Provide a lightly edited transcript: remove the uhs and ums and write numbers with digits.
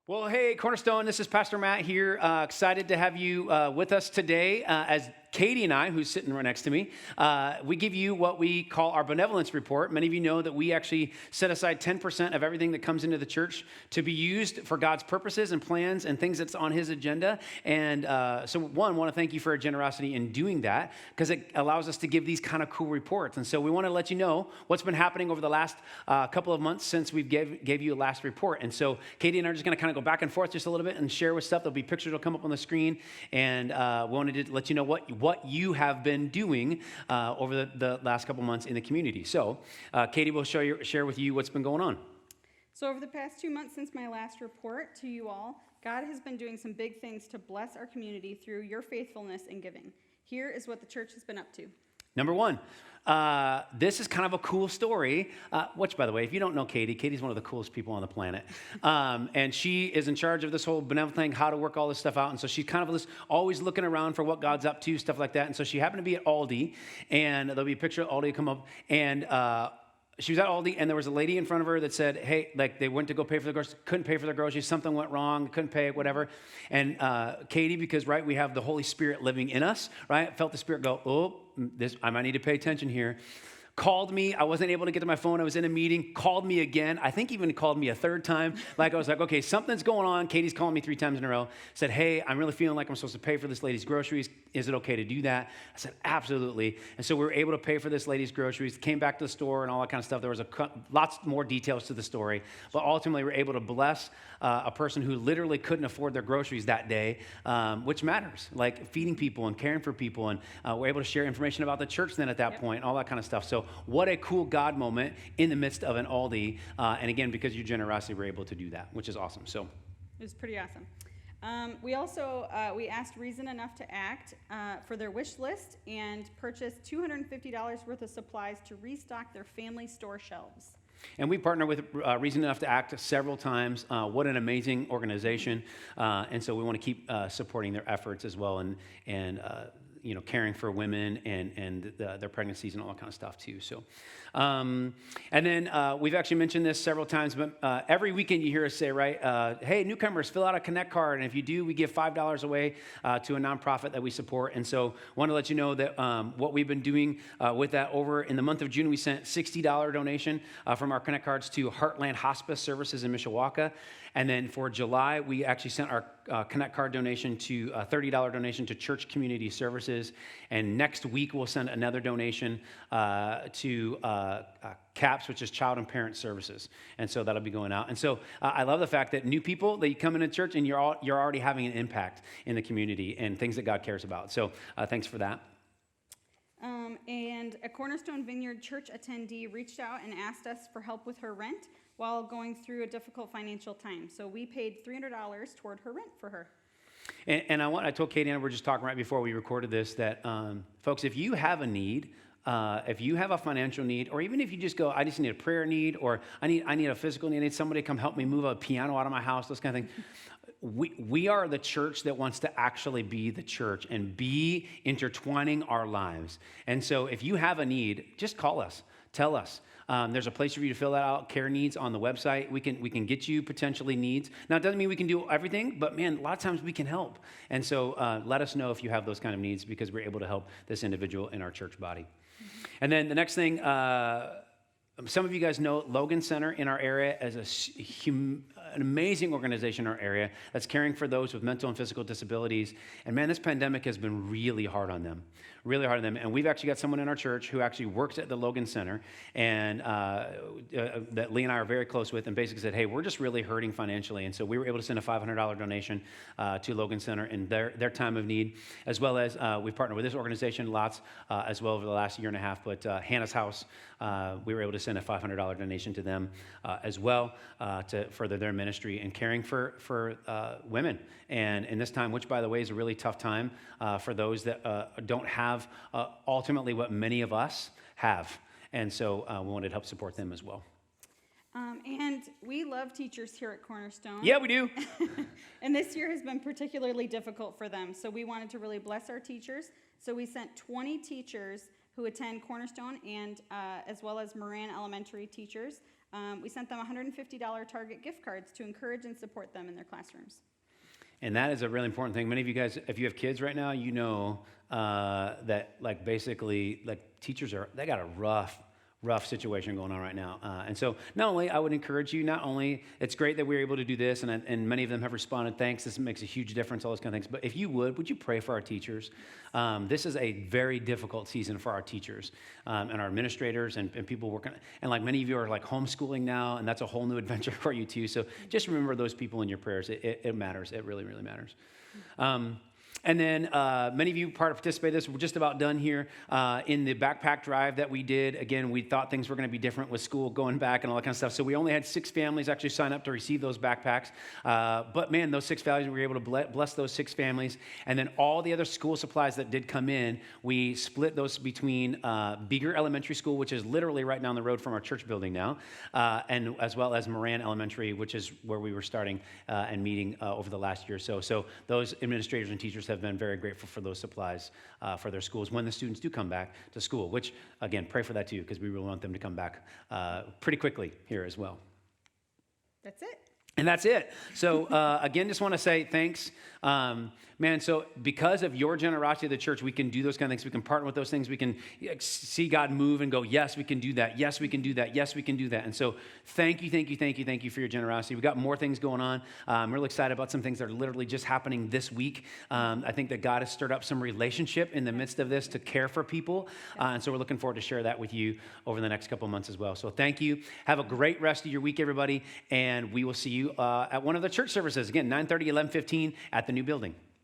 Well, hey, Cornerstone, this is Pastor Matt here. Excited to have you with us today. As Katie and I, who's sitting right next to me, we give you what we call our Benevolence report. Many of you know that we actually set aside 10% of everything that comes into the church to be used for God's purposes and plans and things that's on his agenda. And so one, want to thank you for your generosity in doing that, because it allows us to give these kind of cool reports. And so we want to let you know what's been happening over the last couple of months since we gave you a last report. And so Katie and I are just going to kind of go back and forth just a little bit and share with stuff. There'll be pictures that'll come up on the screen. And we wanted to let you know what you have been doing over the last couple months in the community. So Katie will share with you what's been going on. So over the past 2 months since my last report to you all, God has been doing some big things to bless our community through your faithfulness in giving. Here is what the church has been up to. Number one, this is kind of a cool story, which, by the way, if you don't know Katie, Katie's one of the coolest people on the planet. And she is in charge of this whole benevolent thing, how to work all this stuff out. And so she's kind of always looking around for what God's up to, stuff like that. And so she happened to be at Aldi, and there'll be a picture of Aldi come up, and she was at Aldi, and there was a lady in front of her that said, hey, like they went to go pay for the groceries, couldn't pay for the groceries, something went wrong, couldn't pay, whatever. And Katie, because, right, we have the Holy Spirit living in us, right, felt the Spirit go, oh, I might need to pay attention here. Called me. I wasn't able to get to my phone. I was in a meeting. Called me again. I think even called me a third time. Like I was like, okay, something's going on. Katie's calling me 3 times in a row. Said, hey, I'm really feeling like I'm supposed to pay for this lady's groceries. Is it okay to do that? I said, absolutely. And so we were able to pay for this lady's groceries. Came back to the store and all that kind of stuff. There was lots more details to the story, but ultimately we were able to bless a person who literally couldn't afford their groceries that day, which matters. Like feeding people and caring for people, and we're able to share information about the church then at that point, all that kind of stuff. So what a cool God moment in the midst of an Aldi. And again, because of your generosity, we're able to do that, which is awesome. So it was pretty awesome. We also, we asked Reason Enough to Act for their wish list and purchased $250 worth of supplies to restock their family store shelves. And we partner with Reason Enough to Act several times. What an amazing organization. And so we want to keep supporting their efforts as well, and caring for women and their pregnancies and all that kind of stuff too. So, and then we've actually mentioned this several times, but every weekend you hear us say, right, hey, newcomers, fill out a Connect card. And if you do, we give $5 away to a nonprofit that we support. And so I want to let you know that what we've been doing with that over in the month of June, we sent $60 donation from our Connect cards to Heartland Hospice Services in Mishawaka. And then for July, we actually sent our Connect card donation to a $30 donation to Church Community Services. And next week, we'll send another donation to CAPS, which is Child and Parent Services. And so that'll be going out. And so I love the fact that new people, that you come into church and you're already having an impact in the community and things that God cares about. So thanks for that. And a Cornerstone Vineyard Church attendee reached out and asked us for help with her rent while going through a difficult financial time. So we paid $300 toward her rent for her. And I told Katie and I were just talking right before we recorded this that, folks, if you have a need, if you have a financial need, or even if you just go, I just need a prayer need, or I need a physical need, I need somebody to come help me move a piano out of my house, those kind of things. We are the church that wants to actually be the church and be intertwining our lives. And so if you have a need, just call us. Tell us. There's a place for you to fill that out, care needs on the website. We can get you potentially needs. Now, it doesn't mean we can do everything, but man, a lot of times we can help. And so let us know if you have those kind of needs, because we're able to help this individual in our church body. Mm-hmm. And then the next thing, some of you guys know Logan Center in our area as an amazing organization in our area that's caring for those with mental and physical disabilities. And man, this pandemic has been really hard on them. And we've actually got someone in our church who actually works at the Logan Center, and that Lee and I are very close with, and basically said, hey, we're just really hurting financially. And so we were able to send a $500 donation to Logan Center in their time of need, as well as we've partnered with this organization lots as well over the last year and a half. But Hannah's House, we were able to send a $500 donation to them as well to further their ministry and caring for women. And in this time, which, by the way, is a really tough time for those that don't have ultimately what many of us have. And so we wanted to help support them as well. And we love teachers here at Cornerstone. Yeah, we do. And this year has been particularly difficult for them. So we wanted to really bless our teachers. So we sent 20 teachers who attend Cornerstone and as well as Moran Elementary teachers We sent them $150 Target gift cards to encourage and support them in their classrooms. And that is a really important thing. Many of you guys, if you have kids right now, you know that like basically like teachers they got a rough situation going on right now. And so not only I would encourage you, not only it's great that we're able to do this and many of them have responded, thanks, this makes a huge difference, all those kind of things. But if you would you pray for our teachers? This is a very difficult season for our teachers and our administrators and people working. And like many of you are like homeschooling now, and that's a whole new adventure for you too. So just remember those people in your prayers. It matters. It really, really matters. And then many of you participated in this. We're just about done here in the backpack drive that we did. Again, we thought things were going to be different with school going back and all that kind of stuff. So we only had 6 families actually sign up to receive those backpacks. But man, those 6 families, we were able to bless those 6 families. And then all the other school supplies that did come in, we split those between Beeger Elementary School, which is literally right down the road from our church building now, and as well as Moran Elementary, which is where we were starting and meeting over the last year or so. So those administrators and teachers have been very grateful for those supplies for their schools when the students do come back to school, which, again, pray for that too, because we really want them to come back pretty quickly here as well. That's it. And that's it. So, again, just want to say thanks. Man, so because of your generosity of the church, we can do those kind of things. We can partner with those things. We can see God move and go, yes, we can do that. Yes, we can do that. Yes, we can do that. And so thank you for your generosity. We've got more things going on. I'm really excited about some things that are literally just happening this week. I think that God has stirred up some relationship in the midst of this to care for people. And so we're looking forward to share that with you over the next couple of months as well. So thank you. Have a great rest of your week, everybody. And we will see you at one of the church services. Again, 9:30, 11:15 at the new building.